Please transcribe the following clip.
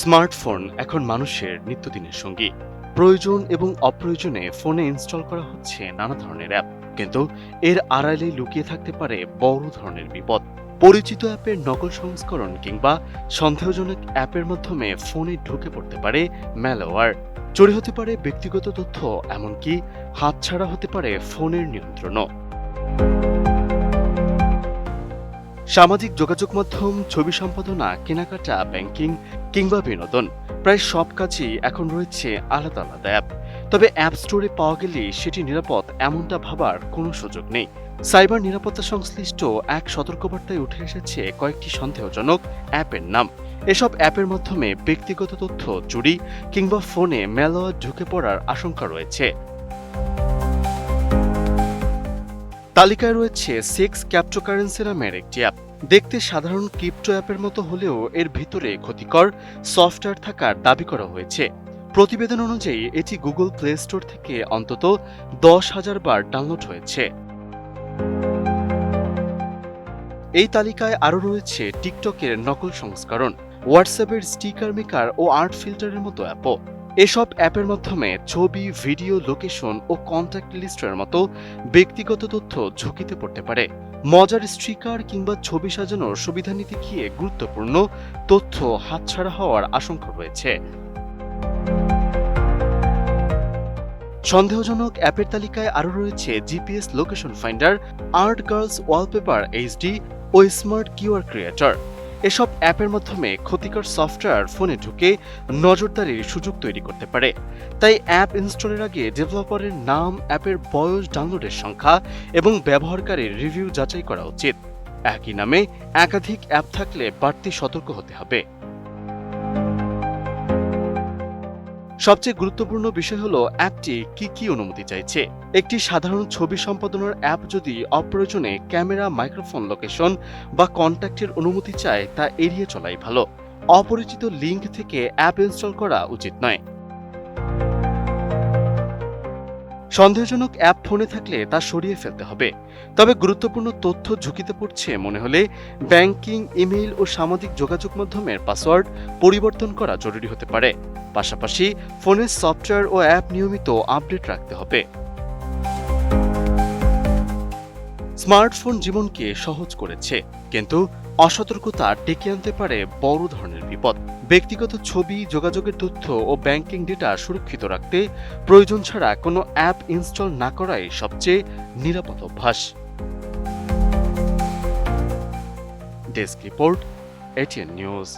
Smartphone এখন মানুষের নিত্যদিনের সঙ্গী। প্রয়োজন এবং অপ্রয়োজনে ফোনে ইনস্টল করা হচ্ছে নানা ধরনের অ্যাপ, কিন্তু এর আড়ালে লুকিয়ে থাকতে পারে বড় ধরনের বিপদ। পরিচিত অ্যাপের নকল সংস্করণ কিংবা সন্দেহজনক অ্যাপের মাধ্যমে ফোনে ঢুকে পড়তে পারে ম্যালওয়্যার। চুরি হতে পারে ব্যক্তিগত তথ্য, এমনকি হাতছাড়া হতে পারে ফোনের নিয়ন্ত্রণও। সামাজিক যোগাযোগ মাধ্যম, ছবি সম্পাদনা, কেনাকাটা, ব্যাংকিং কিংবা বিনোদন, প্রায় সব কাজই এখন রয়েছে আলাদা আলাদা অ্যাপ। তবে অ্যাপ স্টোরে পাওয়া গেলে সেটি নিরাপদ এমনটা ভাবার কোনো সুযোগ নেই। সাইবার নিরাপত্তা সংশ্লিষ্ট এক সতর্কবার্তায় উঠে এসেছে কয়েকটি সন্দেহজনক অ্যাপের নাম। এসব অ্যাপের মাধ্যমে ব্যক্তিগত তথ্য চুরি কিংবা ফোনে ম্যালওয়্যার ঢুকে পড়ার আশঙ্কা রয়েছে। তালিকায় রয়েছে সেক্স ক্যাপ্টোকারেন্সি নামের একটি অ্যাপ। দেখতে সাধারণ ক্রিপ্টো অ্যাপের মতো হলেও এর ভিতরে ক্ষতিকর সফটওয়্যার থাকার দাবি করা হয়েছে। প্রতিবেদন অনুযায়ী এটি গুগল প্লে স্টোর থেকে অন্তত 10,000 বার ডাউনলোড হয়েছে। এই তালিকায় আরও রয়েছে টিকটকের নকল সংস্করণ, হোয়াটসঅ্যাপের স্টিকার মেকার ও আর্ট ফিল্টারের মতো অ্যাপও। এসব অ্যাপের মাধ্যমে ছবি, ভিডিও, লোকেশন ও কন্ট্যাক্ট লিস্টের মতো ব্যক্তিগত তথ্য ঝুঁকিতে পড়তে পারে। মজার স্টিকার কিংবা ছবি সাজানোর সুবিধা নিতে গিয়ে গুরুত্বপূর্ণ তথ্য হাতছাড়া হওয়ার আশঙ্কা রয়েছে। সন্দেহজনক অ্যাপের তালিকায় আরও রয়েছে GPS location finder, art girls wallpaper HD ও স্মার্ট কিউআর ক্রিয়েটর। এসব অ্যাপের মাধ্যমে ক্ষতিকর সফটওয়্যার ফোনে ঢুকে নজরদারির সুযোগ তৈরি করতে পারে। তাই অ্যাপ ইনস্টলের আগে ডেভেলপারের নাম, অ্যাপের বয়স, ডাউনলোডের সংখ্যা এবং ব্যবহারকারীর রিভিউ যাচাই করা উচিত। একই নামে একাধিক অ্যাপ থাকলে বাড়তি সতর্ক হতে হবে। সবচেয়ে গুরুত্বপূর্ণ বিষয় হলো অ্যাপটি কি অনুমতি চাইছে। একটি সাধারণ ছবি সম্পাদনার অ্যাপ যদি অপ্রয়োজনে ক্যামেরা, মাইক্রোফোন, লোকেশন বা কন্ট্যাক্টের অনুমতি চায়, তা এড়িয়ে চলাই ভালো। অপরিচিত লিঙ্ক থেকে অ্যাপ ইনস্টল করা উচিত নয়। সন্দেহজনক অ্যাপ ফোনে থাকলে তা সরিয়ে ফেলতে হবে। তবে গুরুত্বপূর্ণ তথ্য ঝুঁকিতে পড়ছে মনে হলে ব্যাংকিং, ইমেইল ও সামাজিক যোগাযোগ মাধ্যমের পাসওয়ার্ড পরিবর্তন করা জরুরি হতে পারে। পাশাপাশি ফোনের সফটওয়্যার ও অ্যাপ নিয়মিত আপডেট রাখতে হবে। স্মার্টফোন জীবনকে সহজ করেছে, কিন্তু অসতর্কতা ডেকে আনতে পারে বড় ধরনের বিপদ। ব্যক্তিগত ছবি, যোগাযোগের তথ্য ও ব্যাংকিং ডেটা সুরক্ষিত রাখতে প্রয়োজন ছাড়া কোনো অ্যাপ ইনস্টল না করাই সবচেয়ে নিরাপদ অভ্যাস। Desk report, ATN news.